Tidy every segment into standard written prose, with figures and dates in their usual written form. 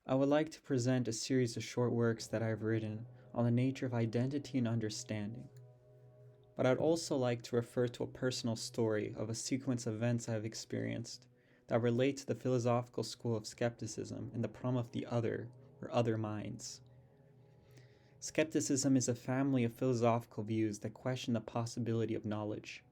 I would like to present a series of short works that I've written on the nature of identity and understanding. But I'd also like to refer to a personal story of a sequence of events I have experienced that relate to the philosophical school of skepticism and the problem of the other, or other minds. Skepticism is a family of philosophical views that question the possibility of knowledge.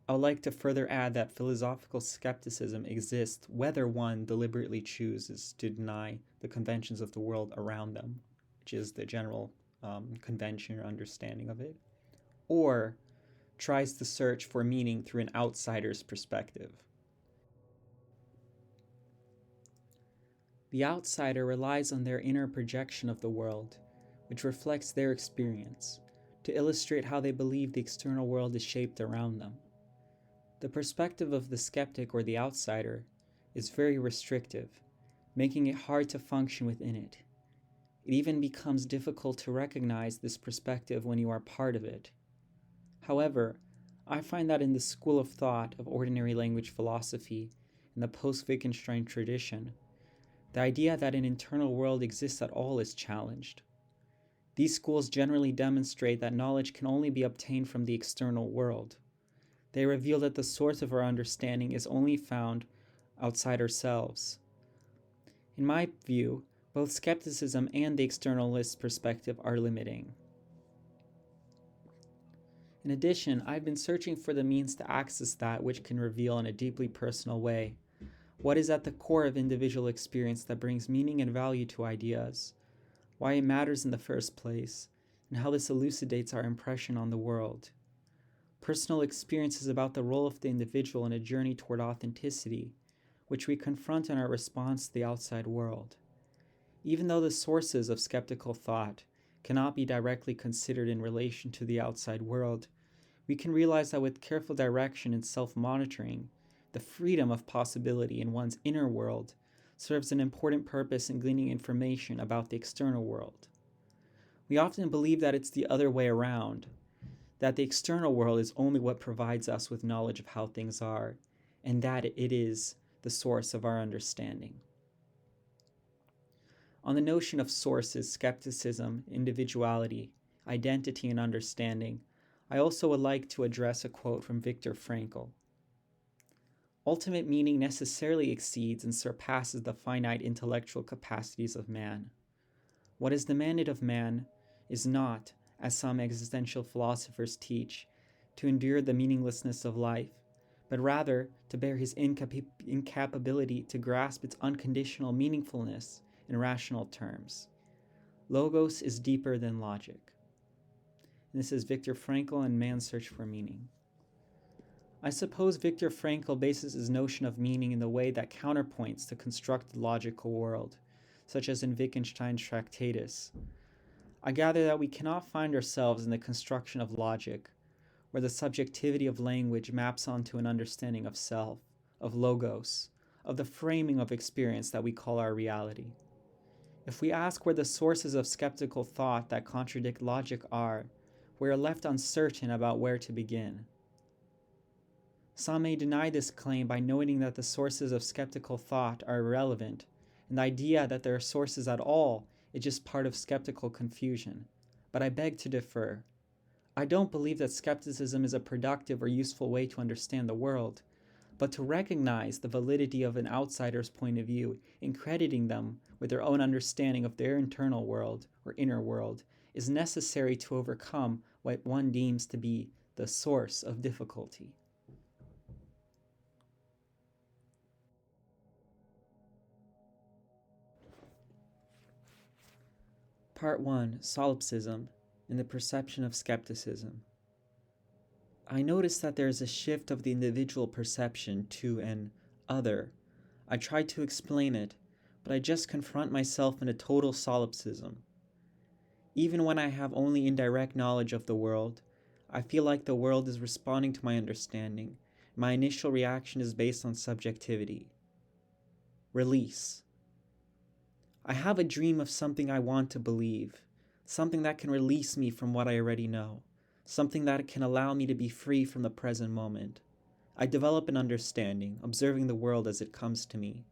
I would like to further add that philosophical skepticism exists whether one deliberately chooses to deny the conventions of the world around them, which is the general convention or understanding of it, or tries to search for meaning through an outsider's perspective. The outsider relies on their inner projection of the world, which reflects their experience, to illustrate how they believe the external world is shaped around them. The perspective of the skeptic or the outsider is very restrictive, making it hard to function within it. It even becomes difficult to recognize this perspective when you are part of it. However, I find that in the school of thought of ordinary language philosophy and the post-Wittgenstein tradition, the idea that an internal world exists at all is challenged. These schools generally demonstrate that knowledge can only be obtained from the external world. They reveal that the source of our understanding is only found outside ourselves. In my view, both skepticism and the externalist perspective are limiting. In addition, I've been searching for the means to access that which can reveal in a deeply personal way what is at the core of individual experience that brings meaning and value to ideas, why it matters in the first place, and how this elucidates our impression on the world. Personal experience is about the role of the individual in a journey toward authenticity, which we confront in our response to the outside world. Even though the sources of skeptical thought cannot be directly considered in relation to the outside world, we can realize that with careful direction and self-monitoring, the freedom of possibility in one's inner world serves an important purpose in gleaning information about the external world. We often believe that it's the other way around, that the external world is only what provides us with knowledge of how things are, and that it is the source of our understanding. On the notion of sources, skepticism, individuality, identity, and understanding, I also would like to address a quote from Viktor Frankl. Ultimate meaning necessarily exceeds and surpasses the finite intellectual capacities of man. What is demanded of man is not, as some existential philosophers teach, to endure the meaninglessness of life, but rather to bear his incapability to grasp its unconditional meaningfulness in rational terms. Logos is deeper than logic. And this is Viktor Frankl and Man's Search for Meaning. I suppose Viktor Frankl bases his notion of meaning in the way that counterpoints the constructed logical world, such as in Wittgenstein's Tractatus. I gather that we cannot find ourselves in the construction of logic, where the subjectivity of language maps onto an understanding of self, of logos, of the framing of experience that we call our reality. If we ask where the sources of skeptical thought that contradict logic are, we are left uncertain about where to begin. Some may deny this claim by noting that the sources of skeptical thought are irrelevant, and the idea that there are sources at all is just part of skeptical confusion. But I beg to differ. I don't believe that skepticism is a productive or useful way to understand the world, but to recognize the validity of an outsider's point of view in crediting them with their own understanding of their internal world or inner world is necessary to overcome what one deems to be the source of difficulty. Part 1. Solipsism and the Perception of Skepticism. I notice that there is a shift of the individual perception to an other. I try to explain it, but I just confront myself in a total solipsism. Even when I have only indirect knowledge of the world, I feel like the world is responding to my understanding. My initial reaction is based on subjectivity. Release. I have a dream of something I want to believe, something that can release me from what I already know, something that can allow me to be free from the present moment. I develop an understanding, observing the world as it comes to me,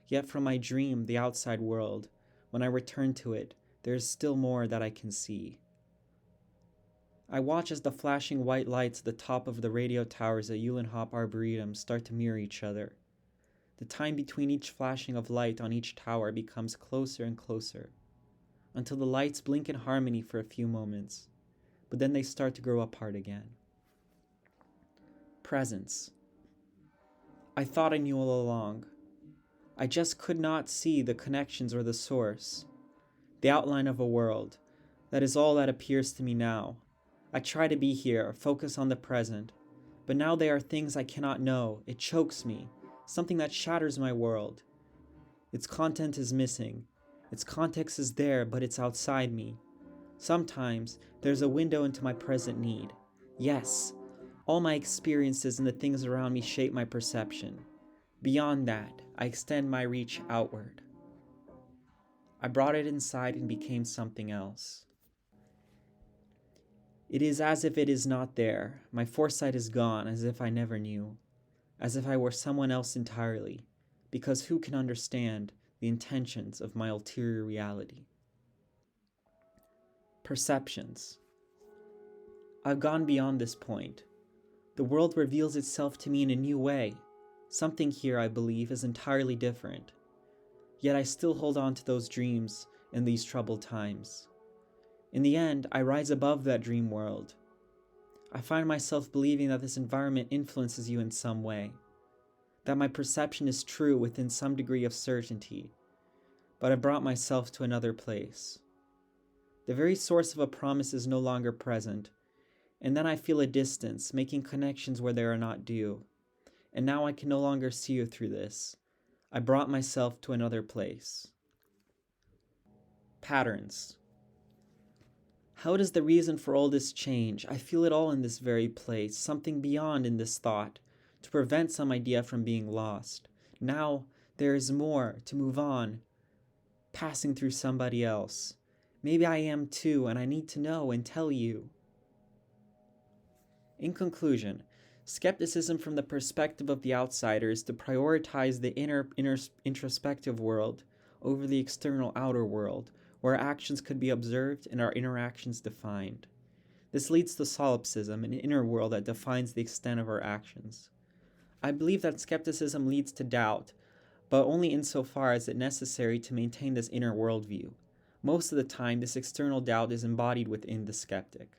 Yet from my dream, the outside world, when I return to it, there is still more that I can see. I watch as the flashing white lights at the top of the radio towers at Uhlenhop Arboretum start to mirror each other. The time between each flashing of light on each tower becomes closer and closer, until the lights blink in harmony for a few moments, but then they start to grow apart again. Presence. I thought I knew all along. I just could not see the connections or the source, the outline of a world. That is all that appears to me now. I try to be here, focus on the present, but now there are things I cannot know. It chokes me, something that shatters my world. Its content is missing. Its context is there, but it's outside me. Sometimes there's a window into my present need. Yes, all my experiences and the things around me shape my perception. Beyond that, I extend my reach outward. I brought it inside and became something else. It is as if it is not there. My foresight is gone, as if I never knew. As if I were someone else entirely, because who can understand the intentions of my ulterior reality? Perceptions. I've gone beyond this point. The world reveals itself to me in a new way. Something here, I believe, is entirely different. Yet I still hold on to those dreams in these troubled times. In the end, I rise above that dream world. I find myself believing that this environment influences you in some way, that my perception is true within some degree of certainty, but I brought myself to another place. The very source of a promise is no longer present, and then I feel a distance, making connections where they are not due. And now I can no longer see you through this. I brought myself to another place. Patterns. How does the reason for all this change? I feel it all in this very place, something beyond in this thought, to prevent some idea from being lost. Now there is more, to move on, passing through somebody else. Maybe I am too, and I need to know and tell you. In conclusion, skepticism from the perspective of the outsider is to prioritize the introspective world over the external outer world, where actions could be observed and our interactions defined. This leads to solipsism, an inner world that defines the extent of our actions. I believe that skepticism leads to doubt, but only insofar as it's necessary to maintain this inner worldview. Most of the time, this external doubt is embodied within the skeptic.